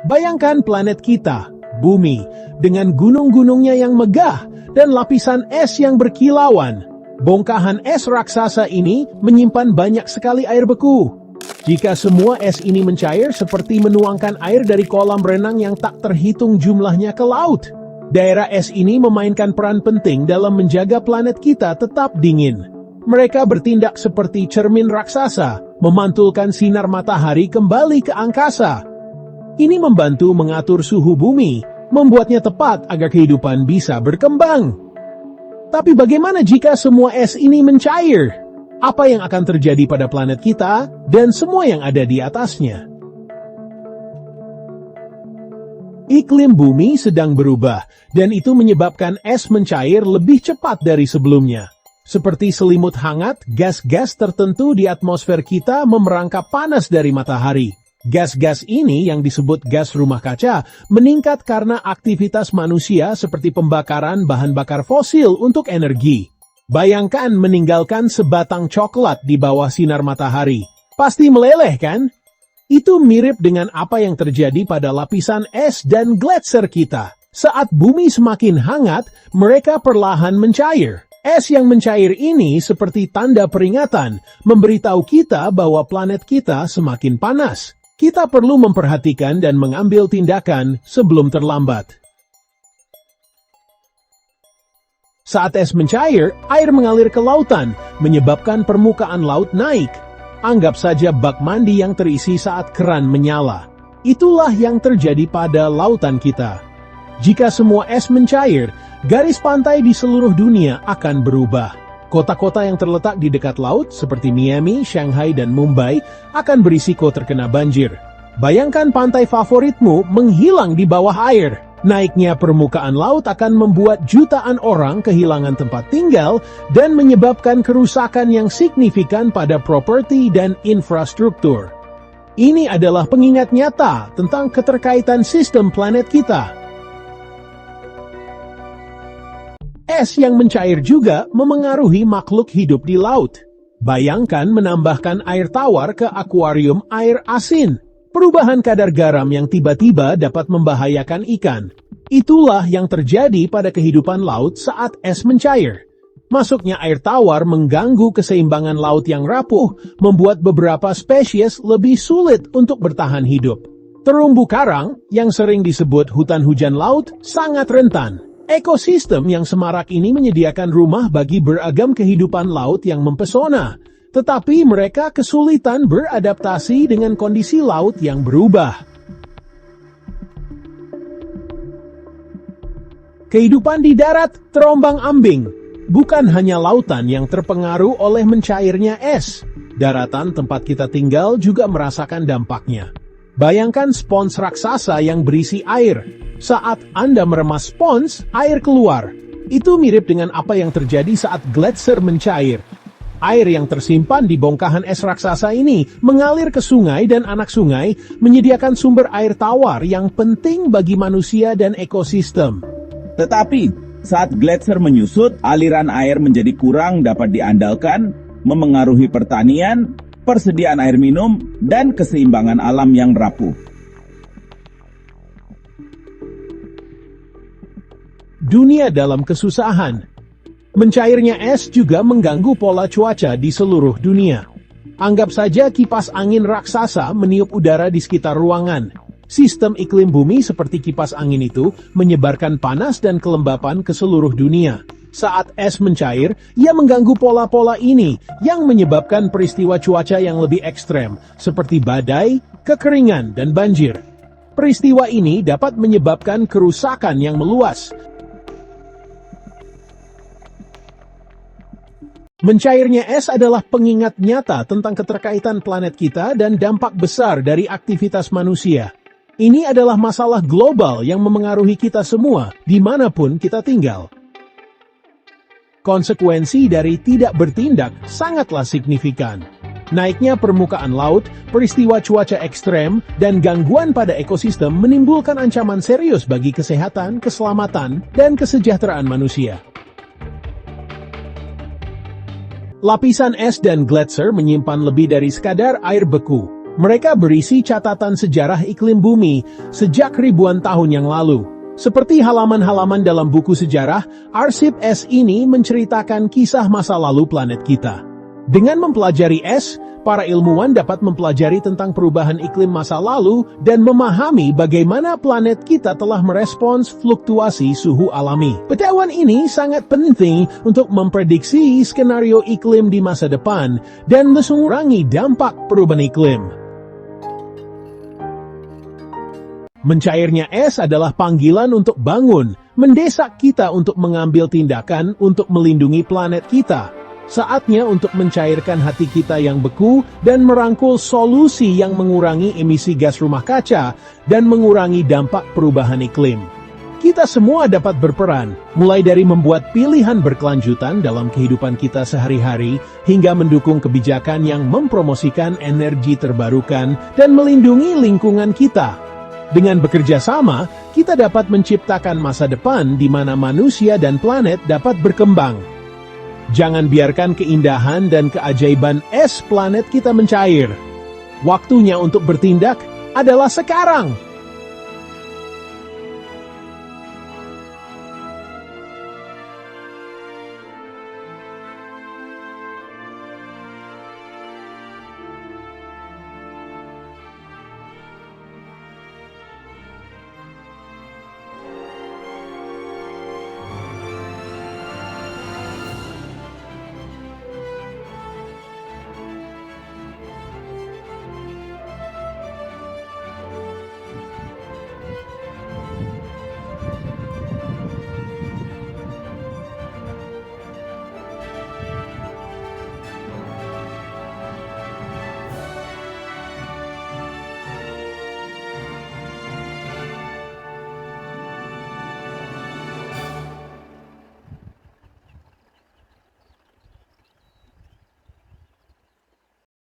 Bayangkan planet kita, Bumi, dengan gunung-gunungnya yang megah dan lapisan es yang berkilauan. Bongkahan es raksasa ini menyimpan banyak sekali air beku. Jika semua es ini mencair seperti menuangkan air dari kolam renang yang tak terhitung jumlahnya ke laut. Daerah es ini memainkan peran penting dalam menjaga planet kita tetap dingin. Mereka bertindak seperti cermin raksasa, memantulkan sinar matahari kembali ke angkasa. Ini membantu mengatur suhu bumi, membuatnya tepat agar kehidupan bisa berkembang. Tapi bagaimana jika semua es ini mencair? Apa yang akan terjadi pada planet kita dan semua yang ada di atasnya? Iklim bumi sedang berubah, dan itu menyebabkan es mencair lebih cepat dari sebelumnya. Seperti selimut hangat, gas-gas tertentu di atmosfer kita memerangkap panas dari matahari. Gas-gas ini yang disebut gas rumah kaca meningkat karena aktivitas manusia seperti pembakaran bahan bakar fosil untuk energi. Bayangkan meninggalkan sebatang coklat di bawah sinar matahari. Pasti meleleh kan? Itu mirip dengan apa yang terjadi pada lapisan es dan gletser kita. Saat bumi semakin hangat, mereka perlahan mencair. Es yang mencair ini seperti tanda peringatan, memberitahu kita bahwa planet kita semakin panas. Kita perlu memperhatikan dan mengambil tindakan sebelum terlambat. Saat es mencair, air mengalir ke lautan, menyebabkan permukaan laut naik. Anggap saja bak mandi yang terisi saat keran menyala. Itulah yang terjadi pada lautan kita. Jika semua es mencair, garis pantai di seluruh dunia akan berubah. Kota-kota yang terletak di dekat laut, seperti Miami, Shanghai, dan Mumbai, akan berisiko terkena banjir. Bayangkan pantai favoritmu menghilang di bawah air. Naiknya permukaan laut akan membuat jutaan orang kehilangan tempat tinggal dan menyebabkan kerusakan yang signifikan pada properti dan infrastruktur. Ini adalah pengingat nyata tentang keterkaitan sistem planet kita. Es yang mencair juga memengaruhi makhluk hidup di laut. Bayangkan menambahkan air tawar ke akuarium air asin. Perubahan kadar garam yang tiba-tiba dapat membahayakan ikan. Itulah yang terjadi pada kehidupan laut saat es mencair. Masuknya air tawar mengganggu keseimbangan laut yang rapuh, membuat beberapa spesies lebih sulit untuk bertahan hidup. Terumbu karang, yang sering disebut hutan hujan laut, sangat rentan. Ekosistem yang semarak ini menyediakan rumah bagi beragam kehidupan laut yang mempesona, tetapi mereka kesulitan beradaptasi dengan kondisi laut yang berubah. Kehidupan di darat terombang-ambing. Bukan hanya lautan yang terpengaruh oleh mencairnya es. Daratan tempat kita tinggal juga merasakan dampaknya. Bayangkan spons raksasa yang berisi air. Saat Anda meremas spons, air keluar. Itu mirip dengan apa yang terjadi saat gletser mencair. Air yang tersimpan di bongkahan es raksasa ini mengalir ke sungai dan anak sungai, menyediakan sumber air tawar yang penting bagi manusia dan ekosistem. Tetapi, saat gletser menyusut, aliran air menjadi kurang dapat diandalkan, memengaruhi pertanian, persediaan air minum, dan keseimbangan alam yang rapuh. Dunia dalam kesusahan. Mencairnya es juga mengganggu pola cuaca di seluruh dunia. Anggap saja kipas angin raksasa meniup udara di sekitar ruangan. Sistem iklim bumi seperti kipas angin itu menyebarkan panas dan kelembapan ke seluruh dunia. Saat es mencair, ia mengganggu pola-pola ini yang menyebabkan peristiwa cuaca yang lebih ekstrem, seperti badai, kekeringan, dan banjir. Peristiwa ini dapat menyebabkan kerusakan yang meluas. Mencairnya es adalah pengingat nyata tentang keterkaitan planet kita dan dampak besar dari aktivitas manusia. Ini adalah masalah global yang memengaruhi kita semua, dimanapun kita tinggal. Konsekuensi dari tidak bertindak sangatlah signifikan. Naiknya permukaan laut, peristiwa cuaca ekstrem, dan gangguan pada ekosistem menimbulkan ancaman serius bagi kesehatan, keselamatan, dan kesejahteraan manusia. Lapisan es dan gletser menyimpan lebih dari sekadar air beku. Mereka berisi catatan sejarah iklim bumi sejak ribuan tahun yang lalu. Seperti halaman-halaman dalam buku sejarah, arsip es ini menceritakan kisah masa lalu planet kita. Dengan mempelajari es, para ilmuwan dapat mempelajari tentang perubahan iklim masa lalu dan memahami bagaimana planet kita telah merespons fluktuasi suhu alami. Pengetahuan ini sangat penting untuk memprediksi skenario iklim di masa depan dan mengurangi dampak perubahan iklim. Mencairnya es adalah panggilan untuk bangun, mendesak kita untuk mengambil tindakan untuk melindungi planet kita. Saatnya untuk mencairkan hati kita yang beku dan merangkul solusi yang mengurangi emisi gas rumah kaca dan mengurangi dampak perubahan iklim. Kita semua dapat berperan, mulai dari membuat pilihan berkelanjutan dalam kehidupan kita sehari-hari, hingga mendukung kebijakan yang mempromosikan energi terbarukan dan melindungi lingkungan kita. Dengan bekerja sama, kita dapat menciptakan masa depan di mana manusia dan planet dapat berkembang. Jangan biarkan keindahan dan keajaiban es planet kita mencair. Waktunya untuk bertindak adalah sekarang.